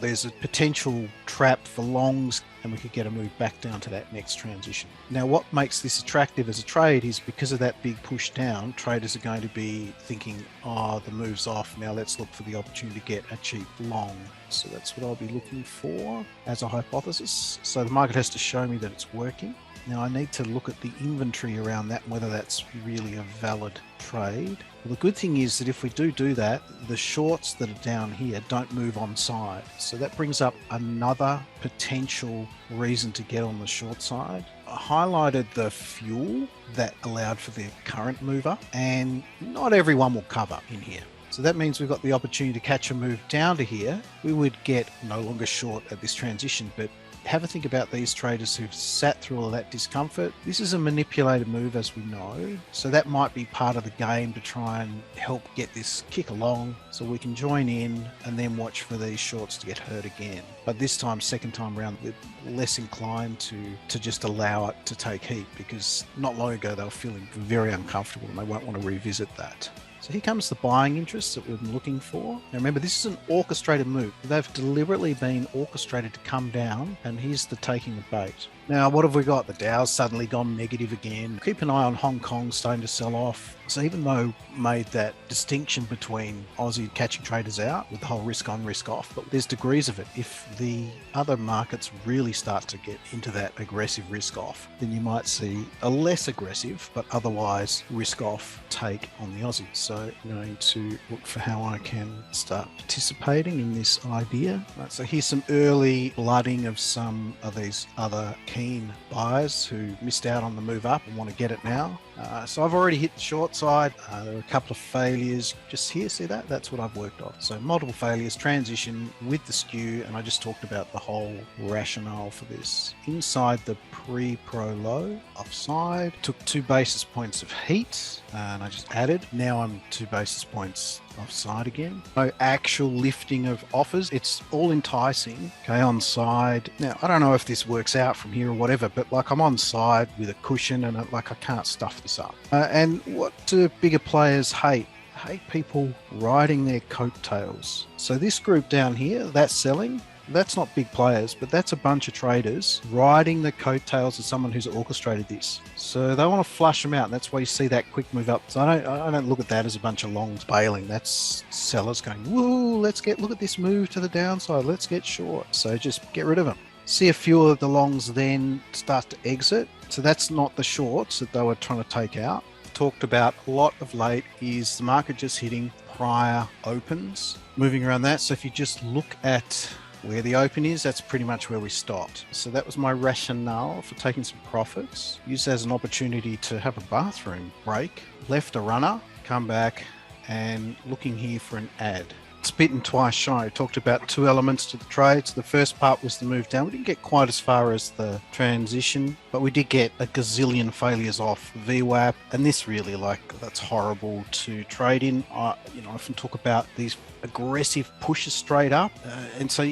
there's a potential trap for longs and we could get a move back down to that next transition. Now, what makes this attractive as a trade is because of that big push down, traders are going to be thinking, oh, the move's off. Now let's look for the opportunity to get a cheap long. So that's what I'll be looking for as a hypothesis. So the market has to show me that it's working. Now I need to look at the inventory around that and whether that's really a valid trade. Well, the good thing is that if we do that, the shorts that are down here don't move on side. So that brings up another potential reason to get on the short side. I highlighted the fuel that allowed for the current mover, and not everyone will cover in here. So that means we've got the opportunity to catch a move down to here. We would get no longer short at this transition, but have a think about these traders who've sat through all of that discomfort. This is a manipulated move, as we know, so that might be part of the game to try and help get this kick along so we can join in and then watch for these shorts to get hurt again. But this time, second time around, we're less inclined to just allow it to take heat, because not long ago they were feeling very uncomfortable and they won't want to revisit that. So here comes the buying interest that we've been looking for. Now remember, this is an orchestrated move. They've deliberately been orchestrated to come down, and here's the taking the bait. Now, what have we got? The Dow's suddenly gone negative again. Keep an eye on Hong Kong starting to sell off. So even though made that distinction between Aussie catching traders out with the whole risk on, risk off, but there's degrees of it. If the other markets really start to get into that aggressive risk off, then you might see a less aggressive, but otherwise risk off take on the Aussie. So I'm going to look for how I can start participating in this idea. Right, so here's some early blooding of some of these other keen buyers who missed out on the move up and want to get it now. So I've already hit the short side. There are a couple of failures just here. See that? That's what I've worked on. So multiple failures, transition with the skew, and I just talked about the whole rationale for this. Inside the pre-pro low, offside, took 2 basis points of heat, and I just added. Now I'm 2 basis points offside again. No actual lifting of offers. It's all enticing. Okay, on side. Now, I don't know if this works out from here or whatever, but like I'm on side with a cushion and like I can't stuff this up. And what do bigger players hate? Hate people riding their coattails. So this group down here, that's selling. That's not big players, but that's a bunch of traders riding the coattails of someone who's orchestrated this. So they want to flush them out, and that's why you see that quick move up. So I don't look at that as a bunch of longs bailing. That's sellers going, woo, look at this move to the downside. Let's get short. So just get rid of them. See a few of the longs then start to exit. So that's not the shorts that they were trying to take out. Talked about a lot of late is the market just hitting prior opens, moving around that. So if you just look at where the open is, that's pretty much where we stopped. So that was my rationale for taking some profits. Used as an opportunity to have a bathroom break. Left a runner, come back, and looking here for an ad. It's bitten twice shy. I talked about 2 elements to the trade. So the first part was the move down. We didn't get quite as far as the transition, but we did get a gazillion failures off VWAP, and this really, that's horrible to trade in. I often talk about these aggressive pushes straight up, and so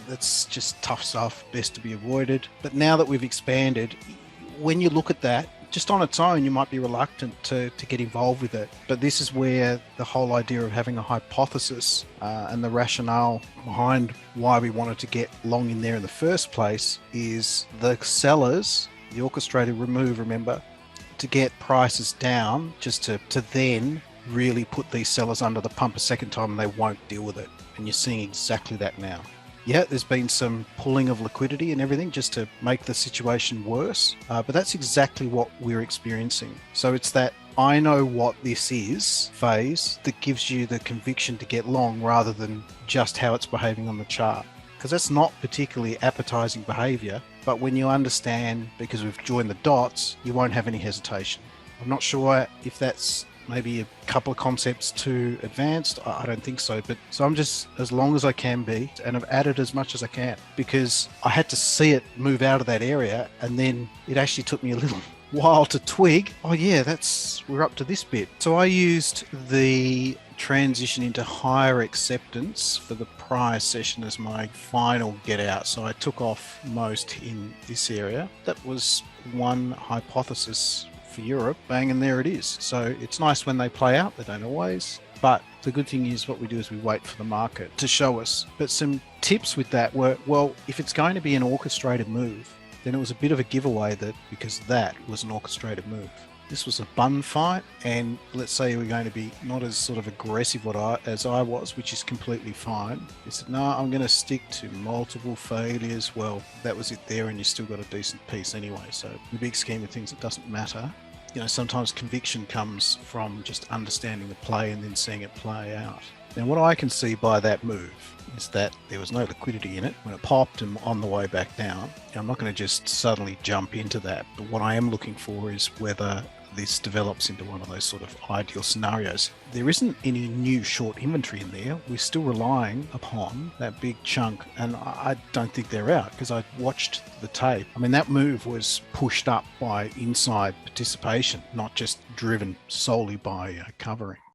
that's just tough stuff, best to be avoided. But now that we've expanded, when you look at that just on its own, you might be reluctant to get involved with it. But this is where the whole idea of having a hypothesis and the rationale behind why we wanted to get long in there in the first place is the sellers, the orchestrated remove, remember, to get prices down just to then really put these sellers under the pump a second time, and they won't deal with it. And you're seeing exactly that now. Yeah, there's been some pulling of liquidity and everything just to make the situation worse, but that's exactly what we're experiencing. So it's that I know what this is phase that gives you the conviction to get long rather than just how it's behaving on the chart. Because that's not particularly appetizing behavior, but when you understand, because we've joined the dots, you won't have any hesitation. I'm not sure if that's maybe a couple of concepts too advanced. I don't think so, but so I'm just as long as I can be, and I've added as much as I can because I had to see it move out of that area, and then it actually took me a little while to twig, oh yeah, we're up to this bit. So I used the transition into higher acceptance for the prior session as my final get out. So I took off most in this area. That was one hypothesis for Europe, bang, and there it is. So it's nice when they play out, they don't always. But the good thing is what we do is we wait for the market to show us. But some tips with that were, well, if it's going to be an orchestrated move, then it was a bit of a giveaway that because that was an orchestrated move. This was a bun fight, and let's say we're going to be not as sort of aggressive as I was, which is completely fine. He said, no, I'm going to stick to multiple failures. Well, that was it there, and you still got a decent piece anyway. So in the big scheme of things, it doesn't matter. You know, sometimes conviction comes from just understanding the play and then seeing it play out. Now, what I can see by that move is that there was no liquidity in it when it popped and on the way back down. I'm not going to just suddenly jump into that, but what I am looking for is whether this develops into one of those sort of ideal scenarios. There isn't any new short inventory in there. We're still relying upon that big chunk, and I don't think they're out because I watched the tape. I mean, that move was pushed up by inside participation, not just driven solely by covering.